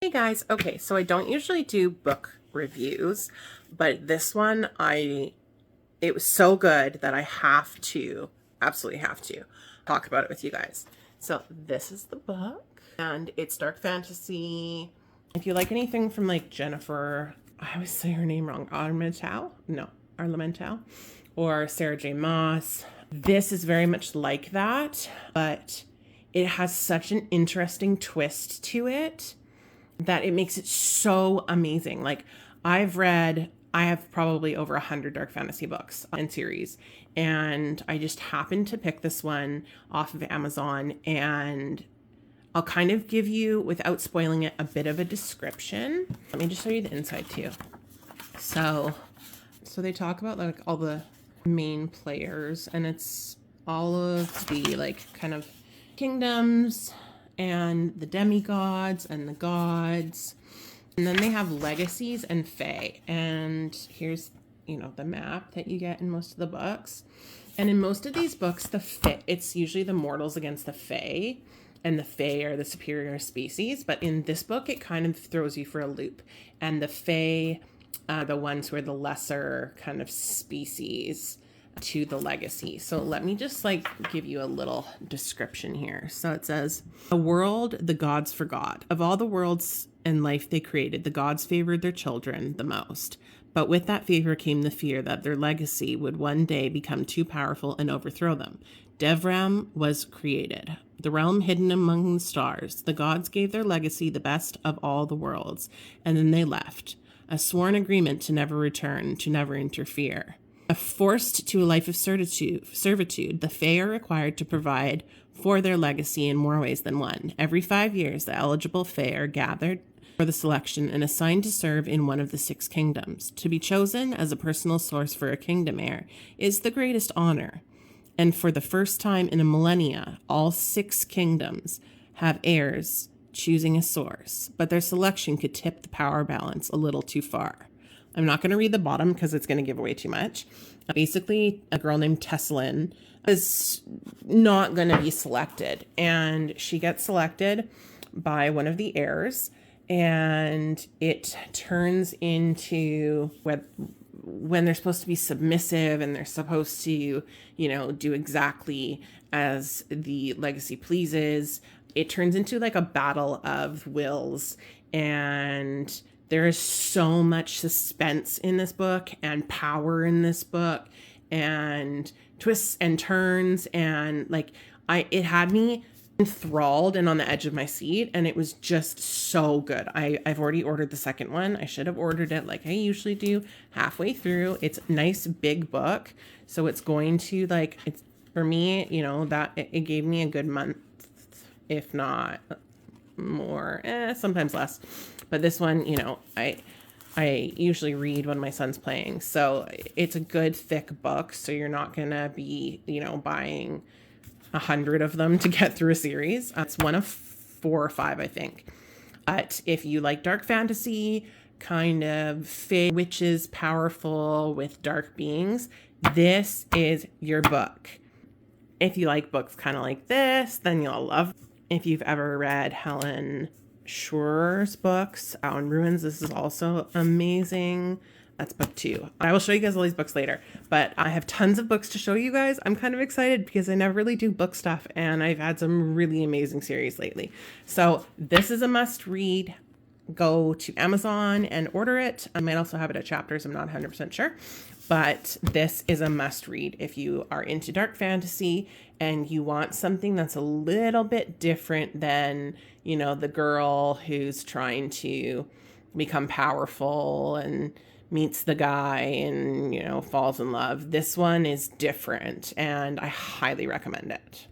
Hey guys, okay, so I don't usually do book reviews, but this one it was so good that I have to, absolutely have to talk about it with you guys. So this is the book and it's dark fantasy. If you like anything from like Jennifer, I always say her name wrong, Armentrout, or Sarah J. Maas. This is very much like that, but it has such an interesting twist to it that it makes it so amazing. Like I have probably over 100 dark fantasy books and series, and I just happened to pick this one off of Amazon, and I'll kind of give you, without spoiling it, a bit of a description. Let me just show you the inside too. So they talk about like all the main players, and it's all of the like kind of kingdoms and the demigods and the gods. And then they have legacies and fae. And here's, the map that you get in most of the books. And in most of these books, it's usually the mortals against the fae, and the fae are the superior species. But in this book, it kind of throws you for a loop. And the fae are the ones who are the lesser kind of species to the legacy. So let me just give you a little description here. So it says, a world the gods forgot. Of all the worlds and life they created, the gods favored their children the most. But with that favor came the fear that their legacy would one day become too powerful and overthrow them. Devram was created, the realm hidden among the stars. The gods gave their legacy the best of all the worlds, and then they left. A sworn agreement to never return, to never interfere. Forced to a life of servitude, the fae are required to provide for their legacy in more ways than one. Every 5 years, the eligible fae are gathered for the selection and assigned to serve in one of the 6 kingdoms. To be chosen as a personal source for a kingdom heir is the greatest honor. And for the first time in a millennia, all 6 kingdoms have heirs choosing a source, but their selection could tip the power balance a little too far. I'm not going to read the bottom because it's going to give away too much. Basically, a girl named Tessalin is not going to be selected, and she gets selected by one of the heirs, and it turns into when they're supposed to be submissive and they're supposed to, do exactly as the legacy pleases. It turns into like a battle of wills, and there is so much suspense in this book and power in this book and twists and turns, and it had me enthralled and on the edge of my seat, and it was just so good. I've already ordered the second one. I should have ordered it like I usually do halfway through. It's a nice big book, so it's going to it's for me, that it gave me a good month, if not more, sometimes less. But this one, I usually read when my son's playing, so it's a good thick book, so you're not gonna be buying 100 of them to get through a series. It's one of 4 or 5, I think. But if you like dark fantasy, kind of fae, witches, powerful with dark beings, this is your book. If you like books kind of like this, then you'll love. If you've ever read Helen Schur's books, Out in Ruins, this is also amazing. That's book 2. I will show you guys all these books later, but I have tons of books to show you guys. I'm kind of excited because I never really do book stuff, and I've had some really amazing series lately. So this is a must read. Go to Amazon and order it. I might also have it at Chapters. I'm not 100% sure, but this is a must read if you are into dark fantasy and you want something that's a little bit different than, the girl who's trying to become powerful and meets the guy and, falls in love. This one is different, and I highly recommend it.